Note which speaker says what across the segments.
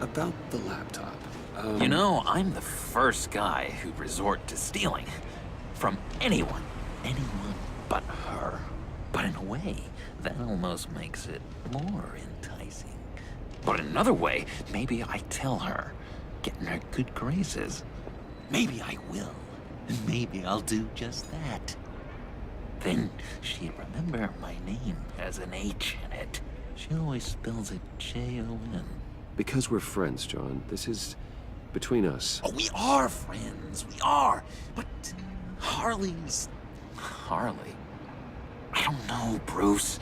Speaker 1: about the laptop.
Speaker 2: You know, I'm the first guy who'd resort to stealing. From anyone. Anyone but her. But in a way, that almost makes it more enticing. But in another way, maybe I tell her, get in her good graces. Maybe I will. And maybe I'll do just that. Then she'd remember my name has an H in it. She always spells it J-O-N.
Speaker 1: Because we're friends, John. This is between us.
Speaker 2: Oh, we are friends. We are. But Harley's... Harley? I don't know, Bruce.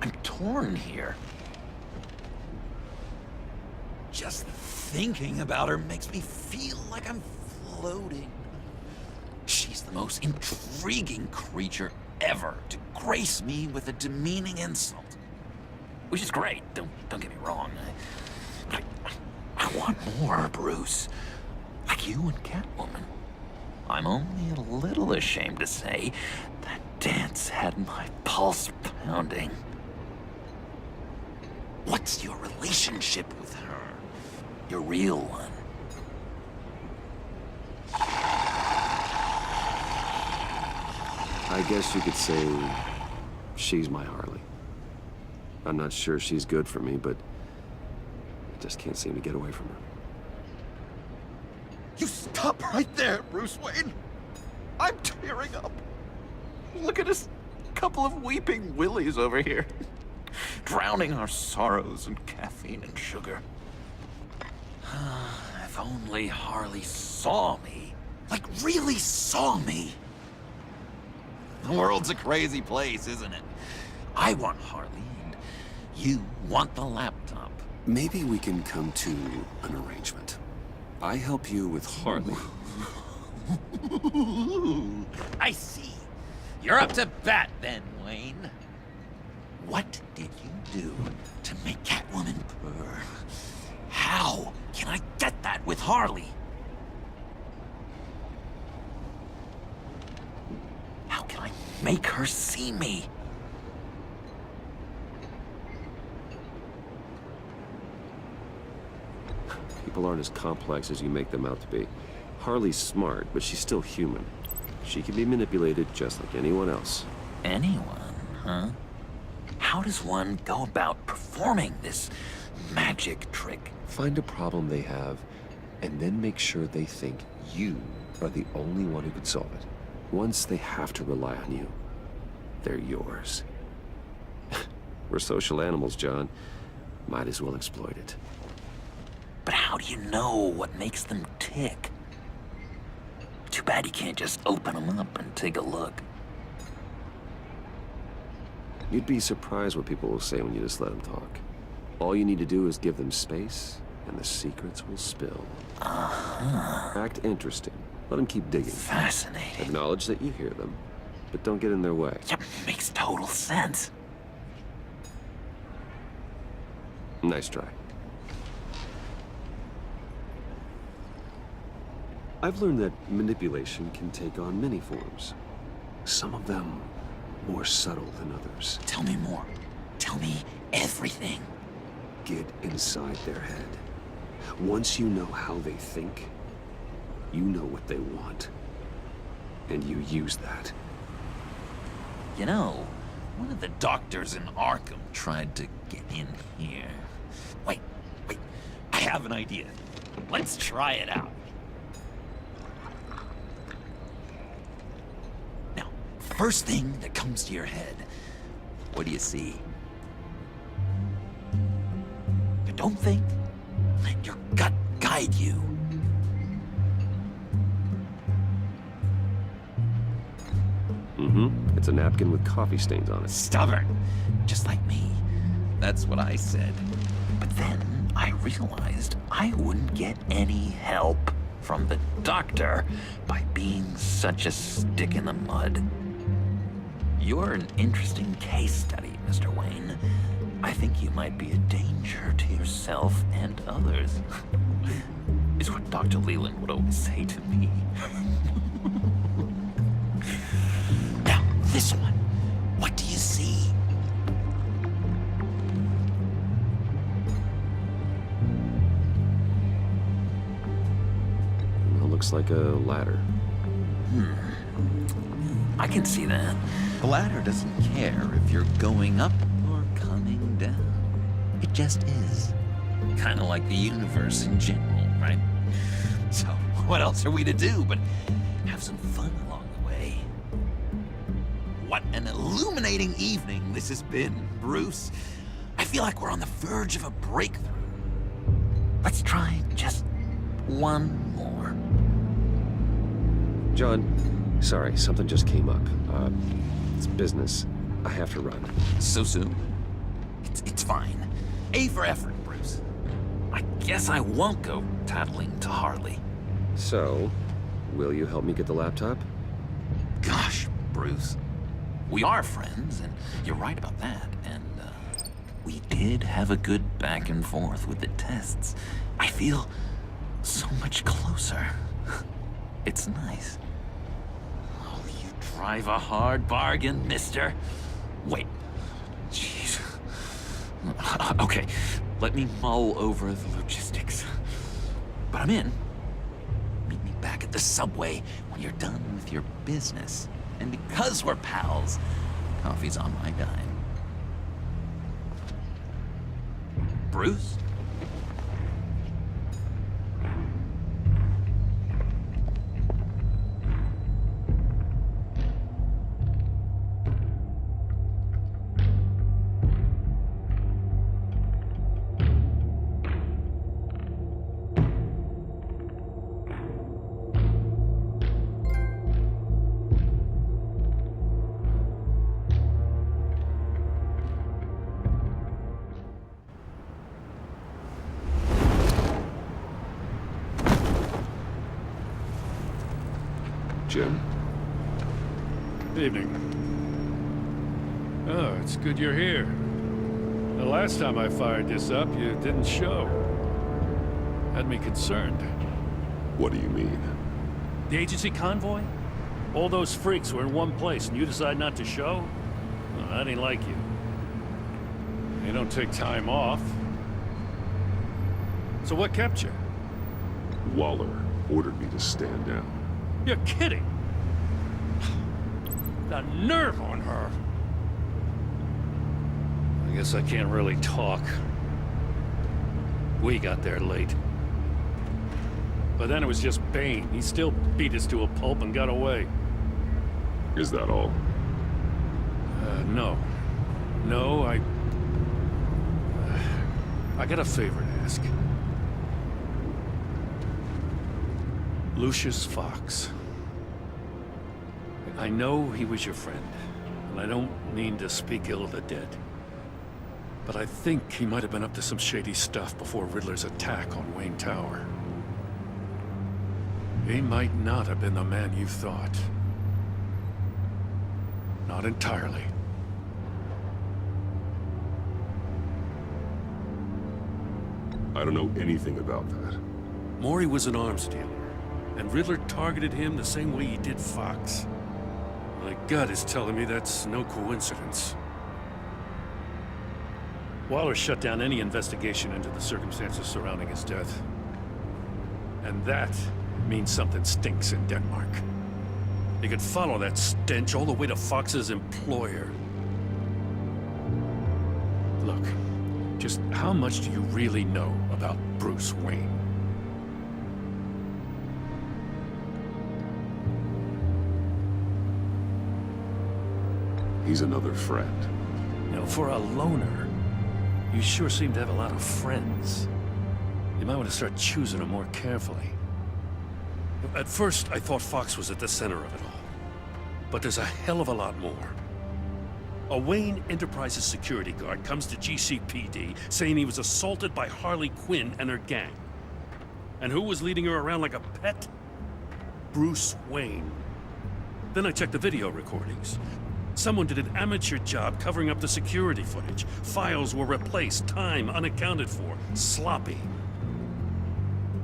Speaker 2: I'm torn here. Just thinking about her makes me feel like I'm floating. She's the most intriguing creature ever to grace me with a demeaning insult. Which is great, don't get me wrong. But I want more, Bruce. Like you and Catwoman. I'm only a little ashamed to say that dance had my pulse pounding. What's your relationship with her? Your real one?
Speaker 1: I guess you could say she's my Harley. I'm not sure she's good for me, but I just can't seem to get away from her.
Speaker 2: You stop right there, Bruce Wayne. I'm tearing up. Look at us, couple of weeping willies over here. Drowning our sorrows in caffeine and sugar. If only Harley saw me. Like, really saw me. The world's a crazy place, isn't it? I want Harley, and you want the laptop.
Speaker 1: Maybe we can come to an arrangement. I help you with Harley.
Speaker 2: I see. You're up to bat then, Wayne. What did you do to make Catwoman purr? How can I get that with Harley? How can I make her see me?
Speaker 1: People aren't as complex as you make them out to be. Harley's smart, but she's still human. She can be manipulated just like anyone else.
Speaker 2: Anyone, huh? How does one go about performing this magic trick?
Speaker 1: Find a problem they have, and then make sure they think you are the only one who could solve it. Once they have to rely on you, they're yours. We're social animals, John. Might as well exploit it.
Speaker 2: But how do you know what makes them tick? Too bad you can't just open them up and take a look.
Speaker 1: You'd be surprised what people will say when you just let them talk. All you need to do is give them space, and the secrets will spill. Act interesting. Let them keep digging.
Speaker 2: Fascinating.
Speaker 1: Acknowledge that you hear them, but don't get in their way.
Speaker 2: Yep, makes total sense.
Speaker 1: Nice try. I've learned that manipulation can take on many forms. Some of them more subtle than others.
Speaker 2: Tell me more. Tell me everything.
Speaker 1: Get inside their head. Once you know how they think, you know what they want. And you use that.
Speaker 2: You know, one of the doctors in Arkham tried to get in here. Wait. I have an idea. Let's try it out. Now, first thing that comes to your head, what do you see? Don't think. Let your gut guide you.
Speaker 1: Mm-hmm. It's a napkin with coffee stains on it.
Speaker 2: Stubborn. Just like me. That's what I said. But then I realized I wouldn't get any help from the doctor by being such a stick in the mud. You're an interesting case study, Mr. Wayne. I think you might be a danger to yourself and others. Is what Dr. Leland would always say to me. Now, this one. What do you see?
Speaker 1: looks like a ladder.
Speaker 2: I can see that. The ladder doesn't care if you're going up or coming down. It just is. Kind of like the universe in general, right? So, what else are we to do but have some fun along the way? What an illuminating evening this has been, Bruce. I feel like we're on the verge of a breakthrough. Let's try just one more.
Speaker 1: John, sorry, something just came up. It's business. I have to run.
Speaker 2: So soon? It's fine. A for effort, Bruce. I guess I won't go tattling to Harley.
Speaker 1: So, will you help me get the laptop?
Speaker 2: Gosh, Bruce. We are friends, and you're right about that. And, we did have a good back and forth with the tests. I feel so much closer. It's nice. Oh, you drive a hard bargain, mister. Wait. Jeez. Okay, let me mull over the logistics. But I'm in. Meet me back at the subway when you're done with your business. And because we're pals, coffee's on my dime. Bruce?
Speaker 1: Jim?
Speaker 3: Evening. Oh, it's good you're here. The last time I fired this up, you didn't show. Had me concerned.
Speaker 1: What do you mean?
Speaker 3: The agency convoy? All those freaks were in one place and you decide not to show? Well, that ain't like you. You don't take time off. So what kept you?
Speaker 4: Waller ordered me to stand down.
Speaker 3: You're kidding! The nerve on her! I guess I can't really talk. We got there late. But then it was just Bane. He still beat us to a pulp and got away.
Speaker 4: Is that all?
Speaker 3: No. No, I got a favor to ask. Lucius Fox. I know he was your friend, and I don't mean to speak ill of the dead. But I think he might have been up to some shady stuff before Riddler's attack on Wayne Tower. He might not have been the man you thought. Not entirely.
Speaker 4: I don't know anything about that.
Speaker 3: Maury was an arms dealer, and Riddler targeted him the same way he did Fox. My gut is telling me that's no coincidence. Waller shut down any investigation into the circumstances surrounding his death. And that means something stinks in Denmark. You could follow that stench all the way to Fox's employer. Look, just how much do you really know about Bruce Wayne?
Speaker 4: He's another friend.
Speaker 3: You know, for a loner, you sure seem to have a lot of friends. You might want to start choosing them more carefully. At first, I thought Fox was at the center of it all. But there's a hell of a lot more. A Wayne Enterprises security guard comes to GCPD saying he was assaulted by Harley Quinn and her gang. And who was leading her around like a pet? Bruce Wayne. Then I checked the video recordings. Someone did an amateur job covering up the security footage. Files were replaced, time unaccounted for, sloppy.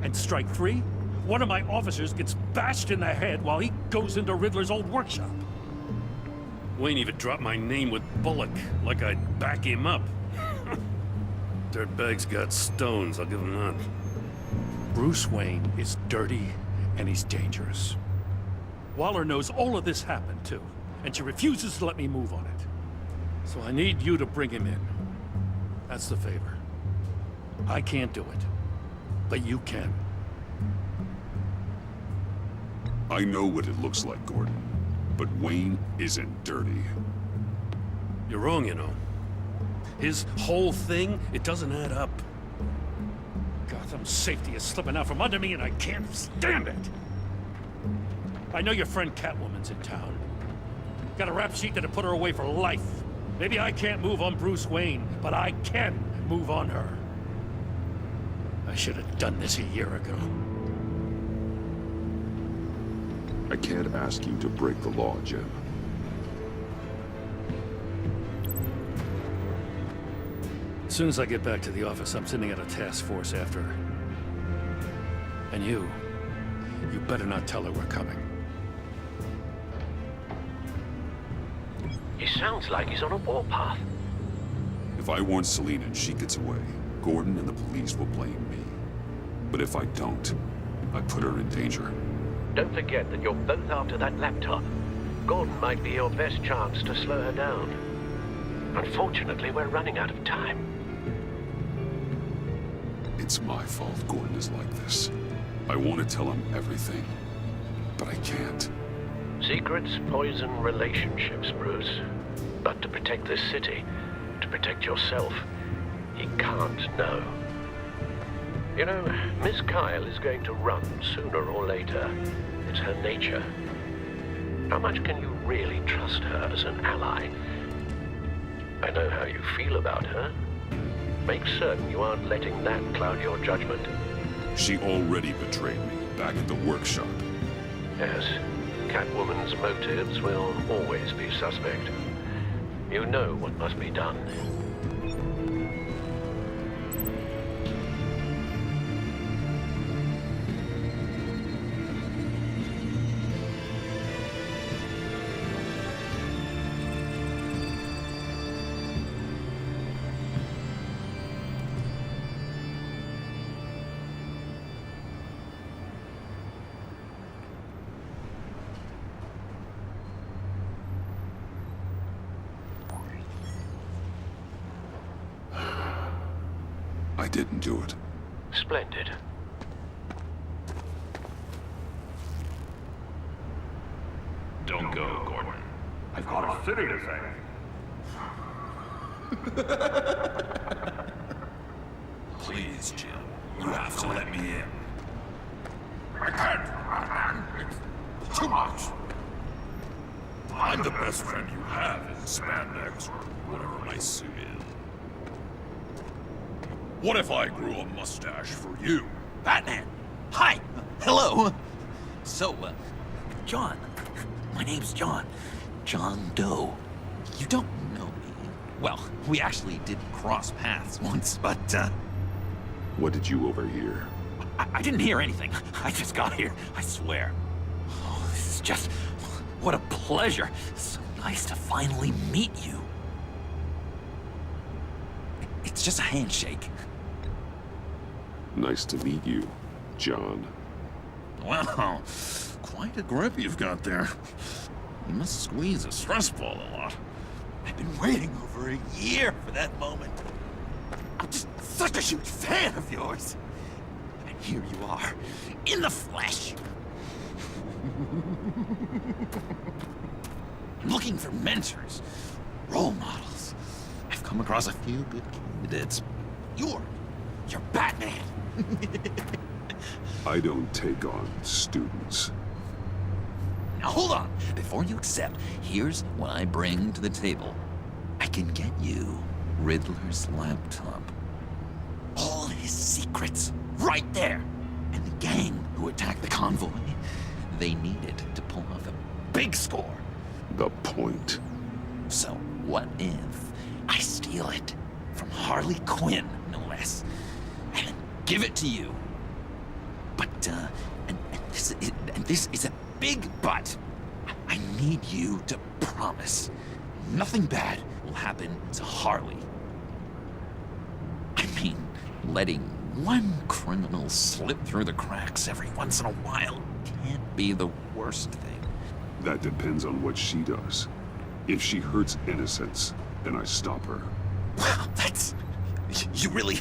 Speaker 3: And strike three? One of my officers gets bashed in the head while he goes into Riddler's old workshop. Wayne even dropped my name with Bullock, like I'd back him up. Dirtbag's got stones, I'll give him that. Bruce Wayne is dirty and he's dangerous. Waller knows all of this happened, too, and she refuses to let me move on it. So I need you to bring him in. That's the favor. I can't do it, but you can.
Speaker 4: I know what it looks like, Gordon, but Wayne isn't dirty.
Speaker 3: You're wrong, you know. His whole thing, it doesn't add up. Gotham's safety is slipping out from under me, and I can't stand it. I know your friend Catwoman's in town. Got a rap sheet that'll put her away for life. Maybe I can't move on Bruce Wayne, but I can move on her. I should have done this a year ago.
Speaker 4: I can't ask you to break the law, Jim.
Speaker 3: As soon as I get back to the office, I'm sending out a task force after her. And you better not tell her we're coming.
Speaker 5: He sounds like he's on a warpath.
Speaker 4: If I warn Selina and she gets away, Gordon and the police will blame me. But if I don't, I put her in danger.
Speaker 5: Don't forget that you're both after that laptop. Gordon might be your best chance to slow her down. Unfortunately, we're running out of time.
Speaker 4: It's my fault Gordon is like this. I want to tell him everything, but I can't.
Speaker 5: Secrets poison relationships, Bruce. But to protect this city, to protect yourself, he can't know. You know, Miss Kyle is going to run sooner or later. It's her nature. How much can you really trust her as an ally? I know how you feel about her. Make certain you aren't letting that cloud your judgment.
Speaker 4: She already betrayed me back at the workshop.
Speaker 5: Yes, Catwoman's motives will always be suspect. You know what must be done.
Speaker 4: I didn't do it.
Speaker 5: Splendid.
Speaker 6: Don't go, Gordon. I've got a city to save. Please, Jim. You have to let me in. I can't. It's too much. I'm the best friend you have in spandex or whatever my suit is. What if I grew a mustache for you?
Speaker 2: Batman! Hi! Hello! So, John. My name's John. John Doe. You don't know me. Well, we actually did cross paths once, but,
Speaker 4: What did you overhear?
Speaker 2: I didn't hear anything. I just got here, I swear. Oh, this is just... what a pleasure. So nice to finally meet you. It's just a handshake.
Speaker 4: Nice to meet you, John.
Speaker 6: Wow, quite a grip you've got there. You must squeeze a stress ball a lot.
Speaker 2: I've been waiting over a year for that moment. I'm just such a huge fan of yours. And here you are, in the flesh. I'm looking for mentors, role models. I've come across a few good candidates. You're Batman.
Speaker 4: I don't take on students.
Speaker 2: Now hold on. Before you accept, here's what I bring to the table. I can get you Riddler's laptop. All his secrets, right there. And the gang who attacked the convoy, they needed to pull off a big score.
Speaker 4: The point.
Speaker 2: So what if I steal it from Harley Quinn, no less, and give it to you? But, and this is a big but. I need you to promise nothing bad will happen to Harley. I mean, letting One criminal slip through the cracks every once in a while can't be the worst thing.
Speaker 4: That depends on what she does. If she hurts innocents, then I stop her.
Speaker 2: Wow, that's... You really...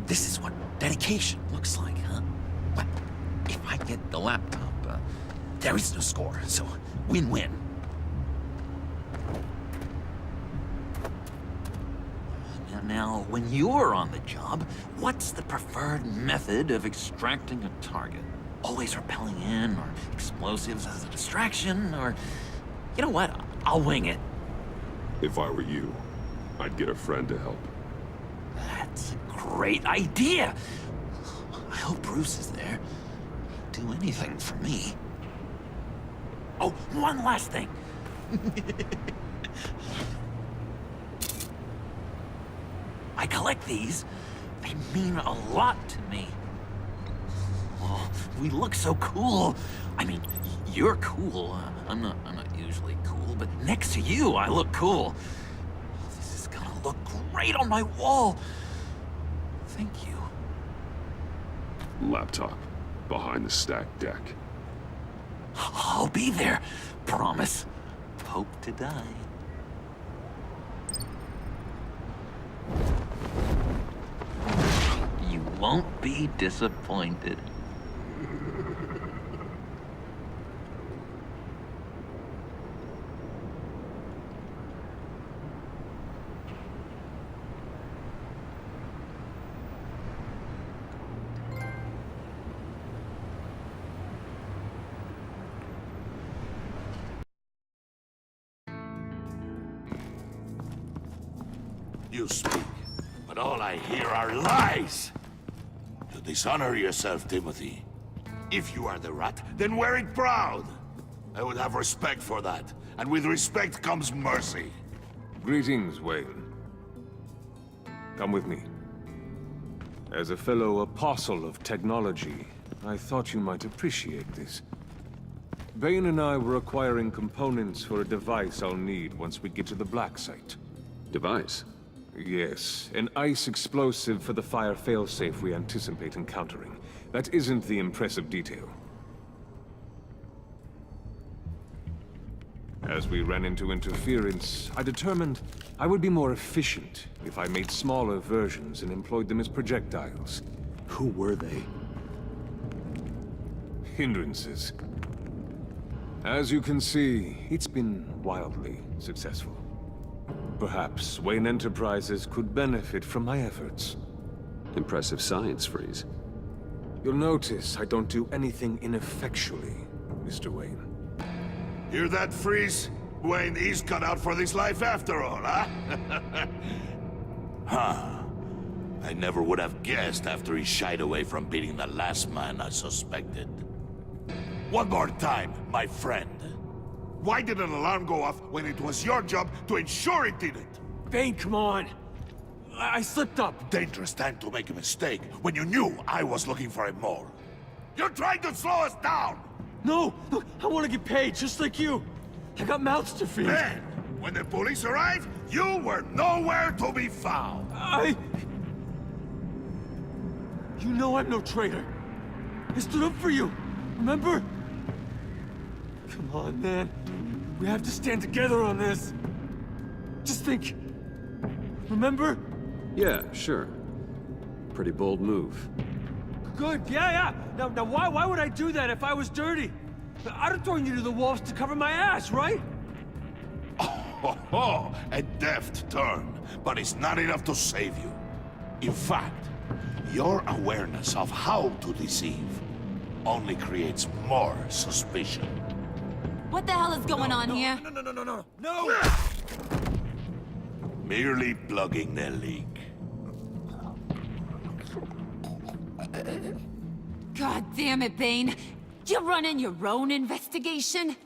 Speaker 2: This is what dedication looks like, huh? Well, if I get the laptop, there is no score, so win-win. Now, when you're on the job, what's the preferred method of extracting a target? Always rappelling in, or explosives as a distraction, or... You know what? I'll wing it.
Speaker 4: If I were you, I'd get a friend to help.
Speaker 2: That's a great idea! I hope Bruce is there. He'd do anything for me. Oh, one last thing. I collect these. They mean a lot to me. Oh, we look so cool. I mean, you're cool. I'm not usually cool, but next to you, I look cool. This is gonna look great on my wall. Thank you.
Speaker 4: Laptop. Behind the stacked deck.
Speaker 2: I'll be there. Promise. Hope to die. You won't be disappointed.
Speaker 6: You speak, but all I hear are lies! You dishonor yourself, Timothy. If you are the rat, then wear it proud! I would have respect for that, and with respect comes mercy.
Speaker 7: Greetings, Wayne. Come with me. As a fellow apostle of technology, I thought you might appreciate this. Bane and I were acquiring components for a device I'll need once we get to the Black Site.
Speaker 1: Device?
Speaker 7: Yes, an ice explosive for the fire failsafe we anticipate encountering. That isn't the impressive detail. As we ran into interference, I determined I would be more efficient if I made smaller versions and employed them as projectiles.
Speaker 1: Who were they?
Speaker 7: Hindrances. As you can see, it's been wildly successful. Perhaps Wayne Enterprises could benefit from my efforts.
Speaker 1: Impressive science, Freeze.
Speaker 7: You'll notice I don't do anything ineffectually, Mr. Wayne.
Speaker 6: Hear that, Freeze? Wayne is cut out for this life after all, huh? Huh. I never would have guessed after he shied away from beating the last man I suspected. One more time, my friend. Why did an alarm go off when it was your job to ensure it didn't?
Speaker 3: Bane, come on! I slipped up!
Speaker 6: Dangerous time to make a mistake when you knew I was looking for him more. You're trying to slow us down!
Speaker 3: No! Look, I want to get paid, just like you! I got mouths to feed!
Speaker 6: Then, when the police arrived, you were nowhere to be found!
Speaker 3: You know I'm no traitor! I stood up for you, remember? Come on, man. We have to stand together on this. Just think. Remember?
Speaker 1: Yeah, sure. Pretty bold move.
Speaker 3: Good, yeah. Now why would I do that if I was dirty? I'd have thrown you to the wolves to cover my ass, right?
Speaker 6: Oh, a deft turn, but it's not enough to save you. In fact, your awareness of how to deceive only creates more suspicion.
Speaker 8: What the hell is going on here?
Speaker 6: No! Merely plugging the leak.
Speaker 8: God damn it, Bane. You're running your own investigation?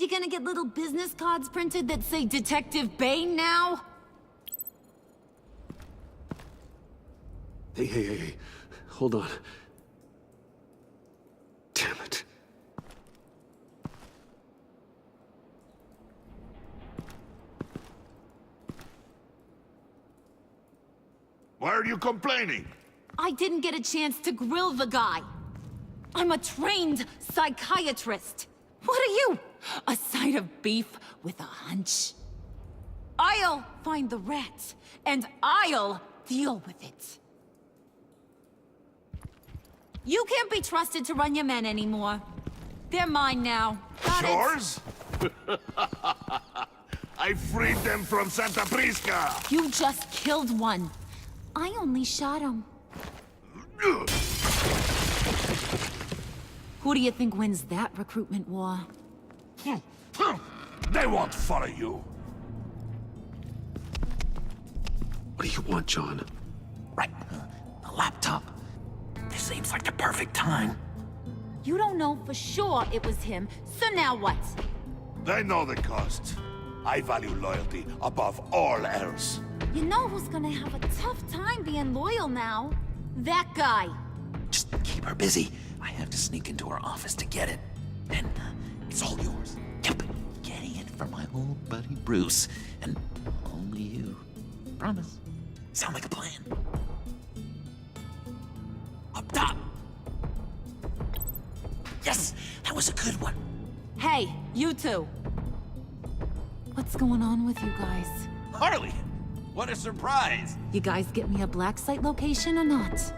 Speaker 8: You gonna get little business cards printed that say Detective Bane now?
Speaker 1: Hey. Hold on. Damn it.
Speaker 6: Why are you complaining?
Speaker 8: I didn't get a chance to grill the guy. I'm a trained psychiatrist. What are you? A side of beef with a hunch? I'll find the rat, and I'll deal with it. You can't be trusted to run your men anymore. They're mine now. Got it?
Speaker 6: Yours? I freed them from Santa Prisca!
Speaker 8: You just killed one. I only shot him. Who do you think wins that recruitment war?
Speaker 6: They won't follow you.
Speaker 1: What do you want, John?
Speaker 2: Right, a laptop. This seems like the perfect time.
Speaker 8: You don't know for sure it was him, so now what?
Speaker 6: They know the cost. I value loyalty above all else.
Speaker 8: You know who's gonna have a tough time being loyal now? That guy.
Speaker 2: Just keep her busy. I have to sneak into her office to get it. And it's all yours. Yep, getting it for my old buddy Bruce. And only you. Promise. Sound like a plan? Up top! Yes! That was a good one.
Speaker 8: Hey, you two. What's going on with you guys?
Speaker 6: Harley! What a surprise!
Speaker 8: You guys get me a black site location or not?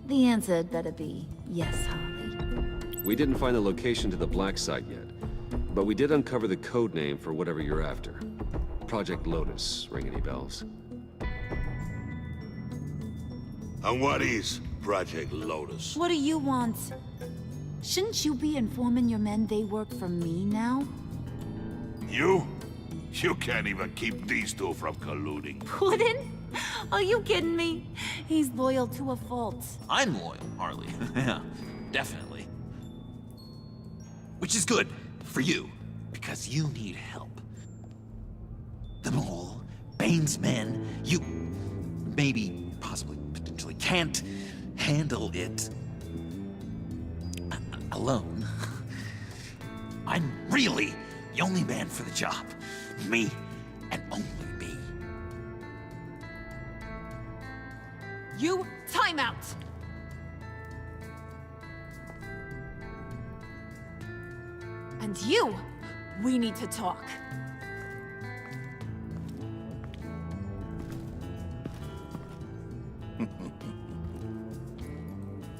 Speaker 8: The answer had better be yes, Harley.
Speaker 1: We didn't find the location to the black site yet, but we did uncover the code name for whatever you're after. Project Lotus. Ring any bells?
Speaker 6: And what is Project Lotus?
Speaker 8: What do you want? Shouldn't you be informing your men they work for me now?
Speaker 6: You? You can't even keep these two from colluding.
Speaker 8: Puddin'? Are you kidding me? He's loyal to a fault.
Speaker 2: I'm loyal, Harley. Yeah, definitely. Which is good for you, because you need help. The Mole, Bane's men, you maybe, possibly, potentially can't handle it alone. I'm really the only man for the job. Me and only me.
Speaker 8: You time out! And you, we need to talk.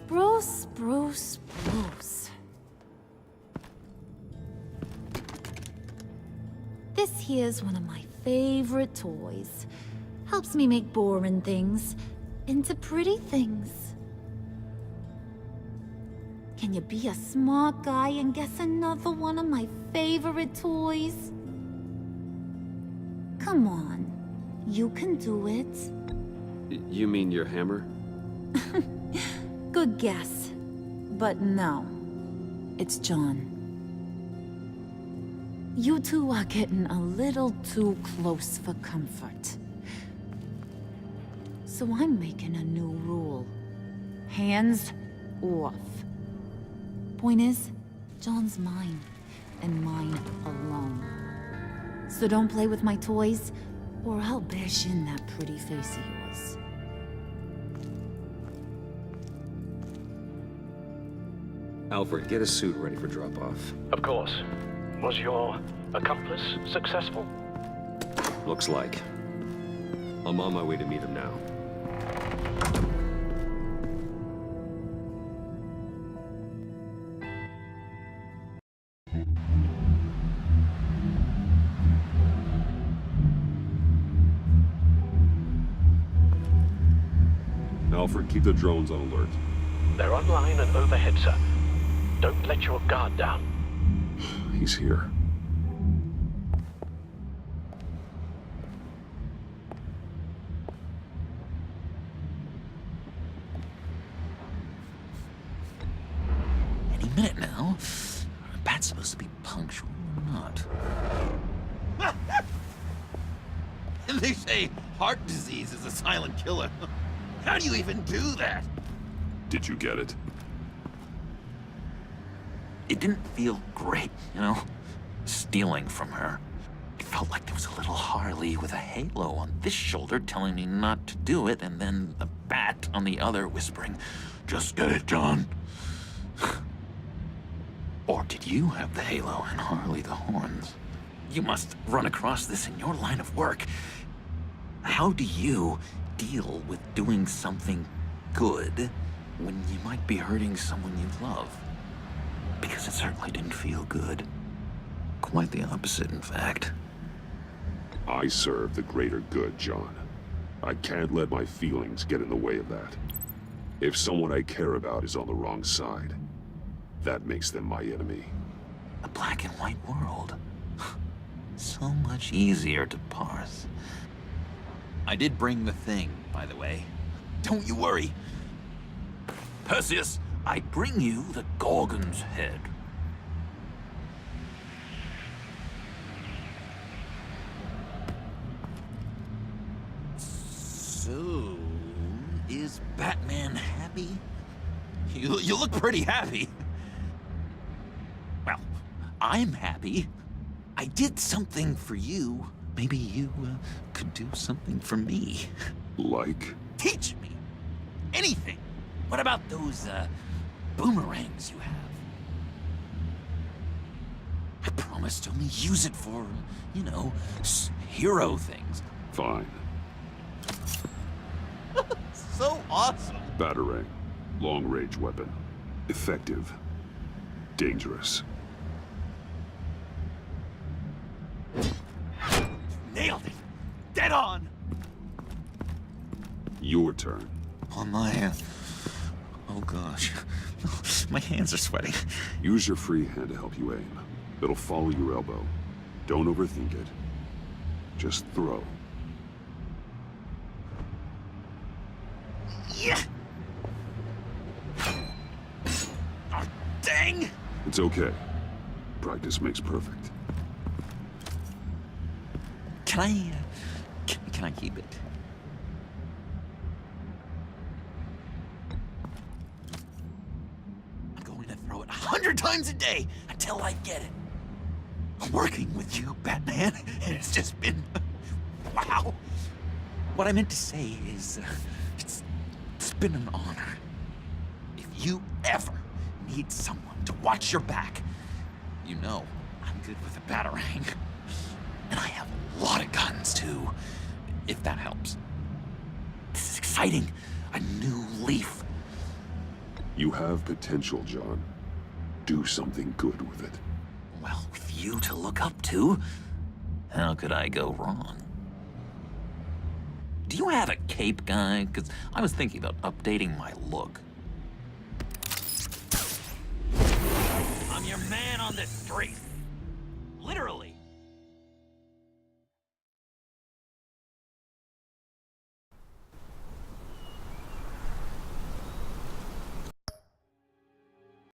Speaker 8: Bruce, Bruce, Bruce. This here's one of my favorite toys. Helps me make boring things into pretty things. Can you be a smart guy and guess another one of my favorite toys? Come on, you can do it.
Speaker 1: You mean your hammer?
Speaker 8: Good guess. But no, it's John. You two are getting a little too close for comfort. So I'm making a new rule. Hands off. Point is, John's mine, and mine alone. So don't play with my toys, or I'll bash in that pretty face of yours.
Speaker 1: Alfred, get a suit ready for drop-off.
Speaker 5: Of course. Was your accomplice successful?
Speaker 1: Looks like. I'm on my way to meet him now.
Speaker 4: Alfred, keep the drones on alert.
Speaker 5: They're online and overhead, sir. Don't let your guard down.
Speaker 4: He's here.
Speaker 2: Any minute now. Bat's supposed to be punctual or not? And they say heart disease is a silent killer. How do you even do that?
Speaker 4: Did you get it?
Speaker 2: It didn't feel great, you know? Stealing from her. It felt like there was a little Harley with a halo on this shoulder telling me not to do it, and then the bat on the other whispering, "Just get it, John." Or did you have the halo and Harley the horns? You must run across this in your line of work. How do you deal with doing something good when you might be hurting someone you love? Because it certainly didn't feel good. Quite the opposite, in fact.
Speaker 4: I serve the greater good, John. I can't let my feelings get in the way of that. If someone I care about is on the wrong side, that makes them my enemy.
Speaker 2: A black and white world. So much easier to parse. I did bring the thing, by the way. Don't you worry. Perseus, I bring you the Gorgon's head. So, is Batman happy? You look pretty happy. Well, I'm happy. I did something for you. Maybe you could do something for me.
Speaker 4: Like?
Speaker 2: Teach me. Anything. What about those boomerangs you have? I promise to only use it for, you know, hero things.
Speaker 4: Fine.
Speaker 2: So awesome.
Speaker 4: Batarang. Long-range weapon. Effective. Dangerous.
Speaker 2: Nailed it. Dead on.
Speaker 4: Your turn.
Speaker 2: On my... Oh gosh. My hands are sweating.
Speaker 4: Use your free hand to help you aim. It'll follow your elbow. Don't overthink it. Just throw.
Speaker 2: Yeah. Oh, dang.
Speaker 4: It's okay. Practice makes perfect.
Speaker 2: Can I, can I keep it? I'm going to throw it 100 times a day until I get it. I'm working with you, Batman, and it's just been, wow. What I meant to say is, it's been an honor. If you ever need someone to watch your back, you know I'm good with a Batarang. And I have a lot of guns, too, if that helps. This is exciting. A new leaf.
Speaker 4: You have potential, John. Do something good with it.
Speaker 2: Well, with you to look up to, how could I go wrong? Do you have a cape, guy? Because I was thinking about updating my look. I'm your man on the street.